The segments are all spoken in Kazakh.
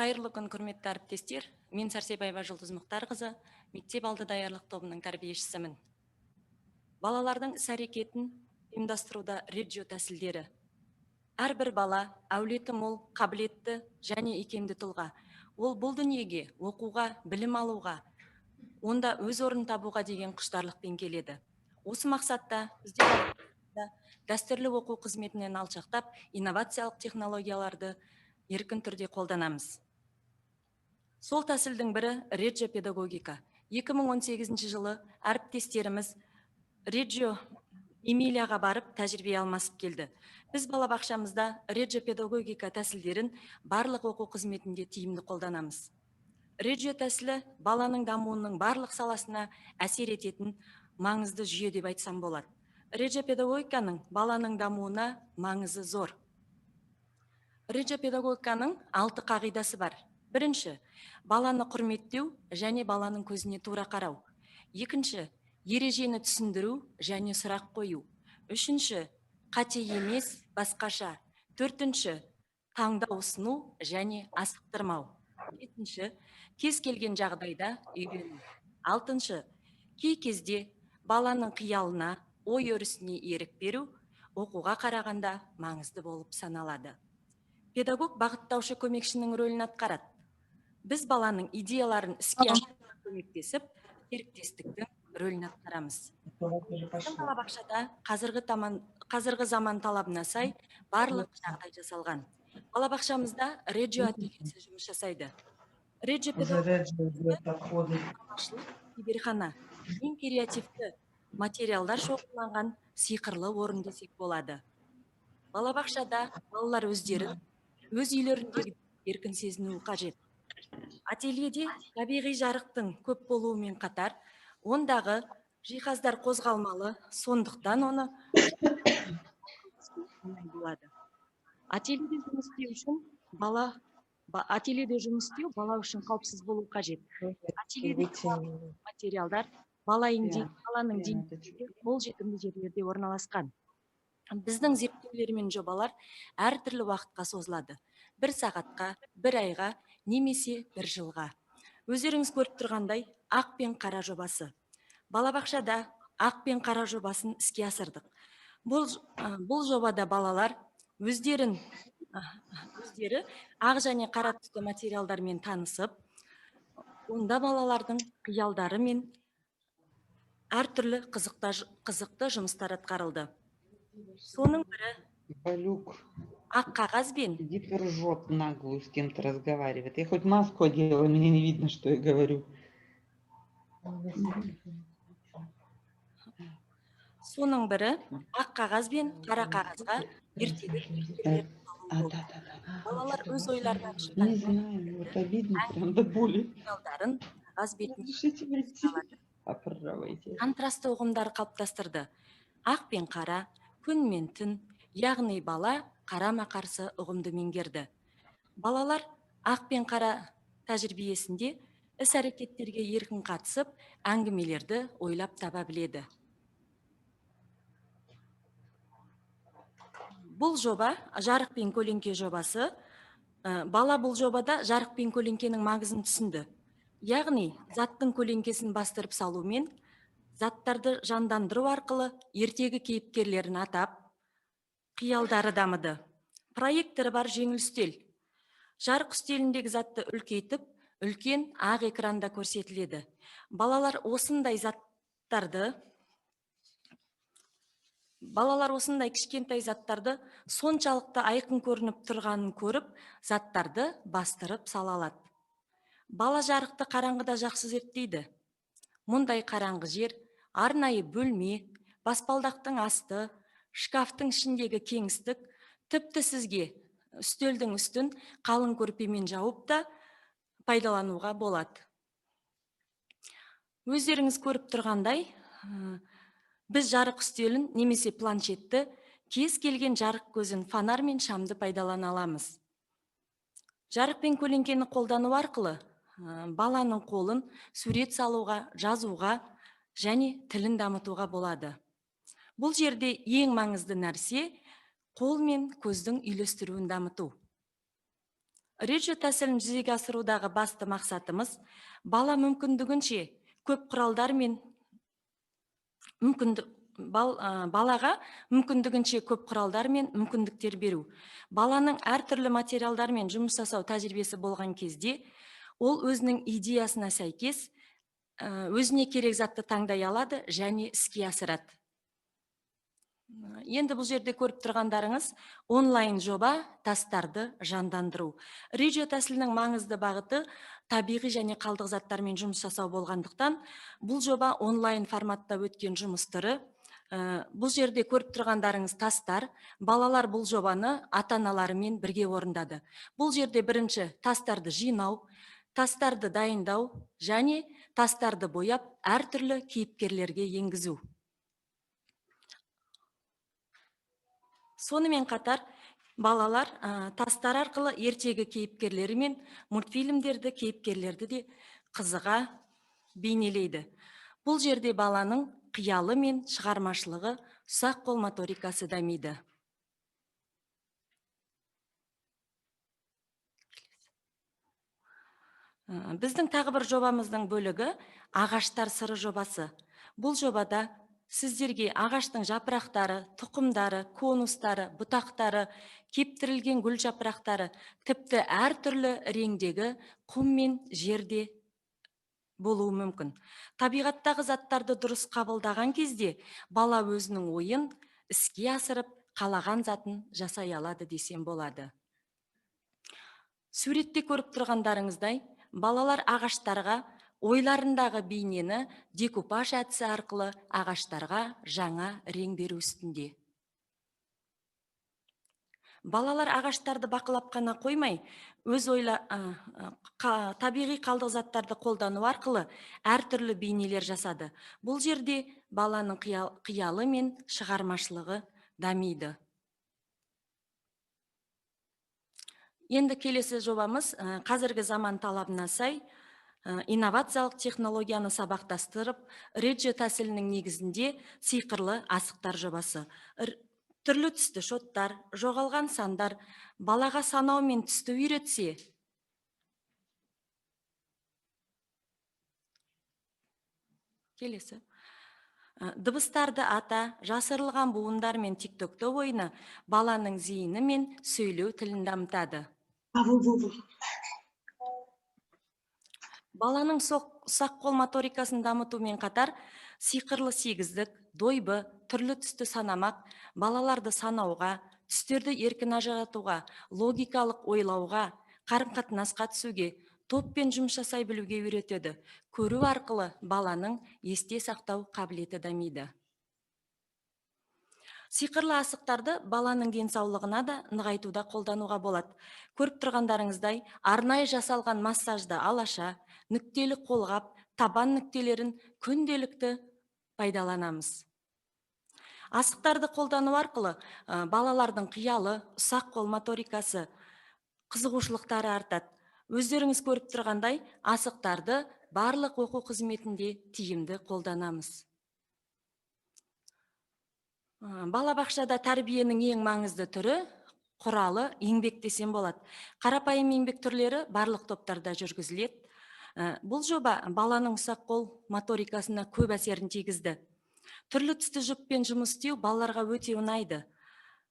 Қайырлы күн, құрметті әріптестер. Мен Сәрсебаева Жұлдыз Мұхтарқызы, мектеп алды даярлық тобының тәрбиешісімін. Балалардың іс-әрекетін ұйымдастыруда реджио тәсілдері. Әрбір бала әулеті мол, қабілетті және икемді тұлға. Ол бұл дүниеге оқуға, білім алуға, онда өз орын табуға деген құштарлықпен келеді. Осы мақсатта біздер дәстүрлі оқу қызметінен алшақтап, инновациялық технологияларды еркін түрде қолданамыз. Сол тәсілдің бірі реджио педагогика. 2018 жылы әріптестеріміз реджио Эмилияға барып тәжірибе алмасып келді. Біз балабақшамызда реджио педагогика тәсілдерін барлық оқу қызметінде тиімді қолданамыз. Реджио тәсілі баланың дамуының барлық саласына әсер ететін маңызды жүйе деп айтсам болады. Реджио педагогиканың баланың дамуына маңызы зор. Реджио педагогиканың 6 қағидасы бар. Бірінші, баланы құрметтеу және баланың көзіне тура қарау. Екінші, ережені түсіндіру және сұрақ қою. Үшінші, қате емес, басқаша. Төртінші, таңдау ұсыну және асықтырмау. Бесінші, кез келген жағдайда үйрену. Алтыншы, кей кезде баланың қиялына, ой өрісіне ерік беру оқуға қарағанда маңызды болып саналады. Педагог бағыттаушы көмекшінің рөлін атқарады. Біз баланың идеяларын іске асыруға көмектесіп, серіктестіктің рөлін атқарамыз. Балабақшада қазіргі заман талабына сай барлық жағдай жасалған. Балабақшамызда реджио ательесі жұмыс жасайды. Реджио киберхана, ең креативті материалдар шоғырланған сиқырлы орын десек болады. Балабақшада балалар өздерін өз үйлеріндегі еркін сезінуі қажет. Ательеде табиғи жарықтың көп болуымен қатар, ондағы жиһаздар қозғалмалы, сондықтан оны болады. Ательеде жұмыс істеу бала үшін қауіпсіз болу қажет. Ательедегі материалдар баланың деңгейінде қолжетімді жерлерде орналасқан. Біздің зерттеулер мен жобалар әртүрлі уақытқа созылады. 1 сағатқа, 1 айға, немесе 1 жылға. Өздеріңіз көріп тұрғандай, ақ пен қара жобасы. Балабақшада ақ пен қара жобасын іске асырдық. Бұл жобада балалар өздері ақ және қара түсті материалдармен танысып, онда балалардың қиялдары мен әртүрлі қызықты жұмыстар атқарылды. Соның бірі ақ қағаз бен ржет наглую, с кем-то разговаривает. Я хоть маску одела, мне не видно, что я говорю. Соның бірі ақ қағаз бен қара қағазға ертегі балалар өз ойларынан шыққан қиялдарын қағаз бетіне контрасты ұғымдар қалыптастырды. Ақ пен қара, күн мен түн, яғни бала қарама-қарсы ұғымды меңгерді. Балалар ақ пен қара тәжірибесінде іс-әрекеттерге еркін қатысып, әңгімелерді ойлап таба біледі. Бұл жоба жарық пен көлеңке жобасы. Бала бұл жобада жарық пен көлеңкенің маңызын түсінді. Яғни заттың көлеңкесін бастырып салумен заттарды жандандыру арқылы ертегі кейіпкерлерін атап, қиялдары дамыды. Проекторы бар жеңіл үстел. Жарық үстеліндегі затты үлкейтіп, үлкен ақ экранда көрсетіледі. Балалар осындай кішкентай заттарды соншалықты айқын көрініп тұрғанын көріп, заттарды бастырып сала алады. Бала жарықты қараңғыда жақсы зерттейді. Мұндай қараңғы жер, арнайы бөлме, баспалдақтың асты, шкафтың ішіндегі кеңістік, тіпті сізге үстелдің үстін қалың көрпемен жауып та пайдалануға болады. Өздеріңіз көріп тұрғандай, біз жарық үстелін немесе планшетті кез келген жарық көзін фонар мен шамды пайдалана аламыз. Жарық пен көлеңкені қолдану арқылы баланың қолын сурет салуға, жазуға және тілін дамытуға болады. Бұл жерде ең маңызды нәрсе қол мен көздің үйлестіруін дамыту. Реджио тәсілін жүзеге асырудағы басты мақсатымыз бала мүмкіндігінше көп құралдар мен балаға мүмкіндігінше көп құралдар мен мүмкіндіктер беру. Баланың әртүрлі материалдармен жұмыс жасау тәжірибесі болған кезде, ол өзінің идеясына сәйкес өзіне керек затты таңдай алады және іске асырады. Енді бұл жерде көріп тұрғандарыңыз онлайн жоба тастарды жандандыру. Реджио тәсілінің маңызды бағыты табиғи және қалдық заттармен жұмыс жасау болғандықтан, бұл жоба онлайн форматта өткен жұмыс түрі. Бұл жерде көріп тұрғандарыңыз тастар. Балалар бұл жобаны ата-аналарымен бірге орындады. Бұл жерде бірінші тастарды жинау, тастарды дайындау және тастарды бояп әртүрлі кейіпкерлерге енгізу. Сонымен қатар балалар тастар арқылы ертегі кейіпкерлері мен мультфильмдерді кейіпкерлерді де қызыға бейнелейді. Бұл жерде баланың қиялы мен шығармашылығы, ұсақ қол моторикасы дамиды. Біздің тағы бір жобамыздың бөлігі ағаштар сыры жобасы. Бұл жобада сіздерге ағаштың жапырақтары, тұқымдары, конустары, бұтақтары, кептірілген гүл жапырақтары, тіпті әртүрлі реңдегі құм мен жерде болуы мүмкін. Табиғаттағы заттарды дұрыс қабылдаған кезде бала өзінің ойын іске асырып, қалаған затын жасай алады десем болады. Суретте көріп тұрғандарыңыздай, балалар ағаштарға ойларындағы бейнені декупаж әдісі арқылы ағаштарға жаңа рең беру үстінде. Балалар ағаштарды бақылап қана қоймай, табиғи қалдық заттарды қолдану арқылы әртүрлі бейнелер жасады. Бұл жерде баланың қиялы мен шығармашылығы дамиды. Енді келесі жобамыз қазіргі заман талабына сай инновациялық технологияны сабақтастырып, реджио тәсілінің негізінде сиқырлы асықтар жобасы. Түрлі түсті шоттар, жоғалған сандар, балаға санау мен түсті үйретсе, келесі. Дыбыстарды ата, жасырылған буындар мен тиктокто ойыны баланың зейіні мен сөйлеу тілін дамытады. Баланың ұсақ қол моторикасын дамытумен қатар, сиқырлы сегіздік, дойбы, түрлі түсті санамақ, балаларды санауға, түстерді еркін ажыратуға, логикалық ойлауға, қарым-қатынасқа түсуге, топпен жұмыс жасай білуге үйретеді. Көру арқылы баланың есте сақтау қабілеті дамиды. Сиқырлы асықтарды баланың денсаулығына да нығайтуда қолдануға болады. Көріп тұрғандарыңыздай, арнайы жасалған массажды алаша, нүктелі қолғап, табан нүктелерін күнделікті пайдаланамыз. Асықтарды қолдану арқылы балалардың қиялы, ұсақ қол моторикасы, қызығушылықтары артады. Өздеріңіз көріп тұрғандай, асықтарды барлық оқу қызметінде тиімді қолданамыз. Балабақшада тәрбиенің ең маңызды түрі құралы еңбек десем болады. Қарапайым еңбек түрлері барлық топтарда жүргізіледі. Бұл жоба баланың ұсақ қол моторикасына көп әсерін тигізді. Түрлі түсті жүппен жұмыс істеу балаларға өте ұнайды.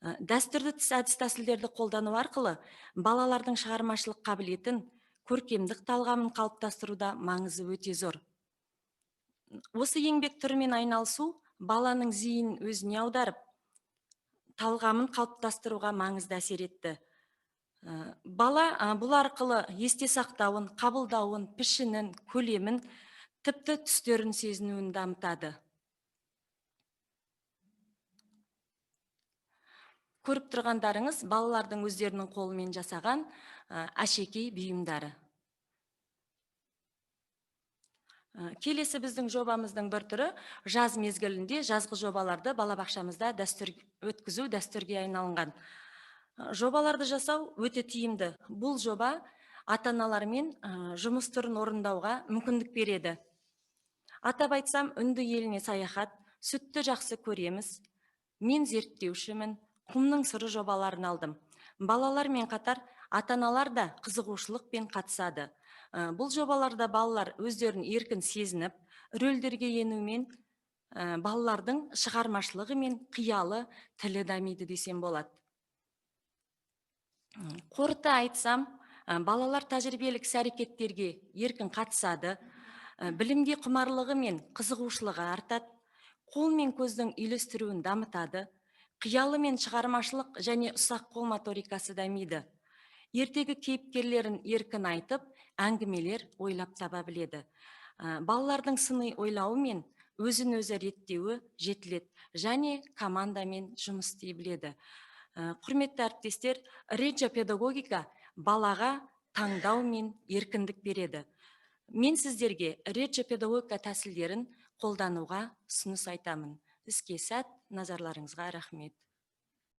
Дәстүрлі әдіс тәсілдерді қолдану арқылы балалардың шығармашылық қабілетін, көркемдік талғамын қалыптастыруда маңызы өте зор. Осы еңбек түрімен айналысу баланың зейінін өзіне аударып, талғамын қалыптастыруға маңызды әсер етті. Бала бұл арқылы есте сақтауын, қабылдауын, пішінін, көлемін, тіпті түстерін сезінуін дамытады. Көріп тұрғандарыңыз балалардың өздерінің қолымен жасаған әшекей бұйымдары. Келесі біздің жобамыздың бір түрі жаз мезгілінде жазғы жобаларды балабақшамызда өткізу дәстүрге айналған. Жобаларды жасау өте тиімді. Бұл жоба ата-аналармен жұмыс түрін орындауға мүмкіндік береді. Атап айтсам, үнді еліне саяхат, сүтті жақсы көреміз, мен зерттеушімін, құмның сыры жобаларын алдым. Балалармен қатар Ата-аналар да қызығушылықпен қатысады. Бұл жобаларда балалар өздерін еркін сезініп, рөлдерге енумен балалардың шығармашылығы мен қиялы тілі дамиды десем болады. Қорыта айтсам, балалар тәжірибелік іс-әрекеттерге еркін қатысады, білімге құмарлығы мен қызығушылығы артады, қол мен көздің үйлестіруін дамытады, қиялы мен шығармашылық және ұсақ қол моторикасы дамиды. Ертегі кейіпкерлерін еркін айтып, әңгімелер ойлап таба біледі. Балалардың сыни ойлауы мен өзін өзі реттеуі жетіледі және командамен жұмыс істей біледі. Құрметті әріптестер, реджо педагогика балаға таңдау мен еркіндік береді. Мен сіздерге реджо педагогика тәсілдерін қолдануға ұсыныс айтамын. Іске сәт, назарларыңызға рахмет.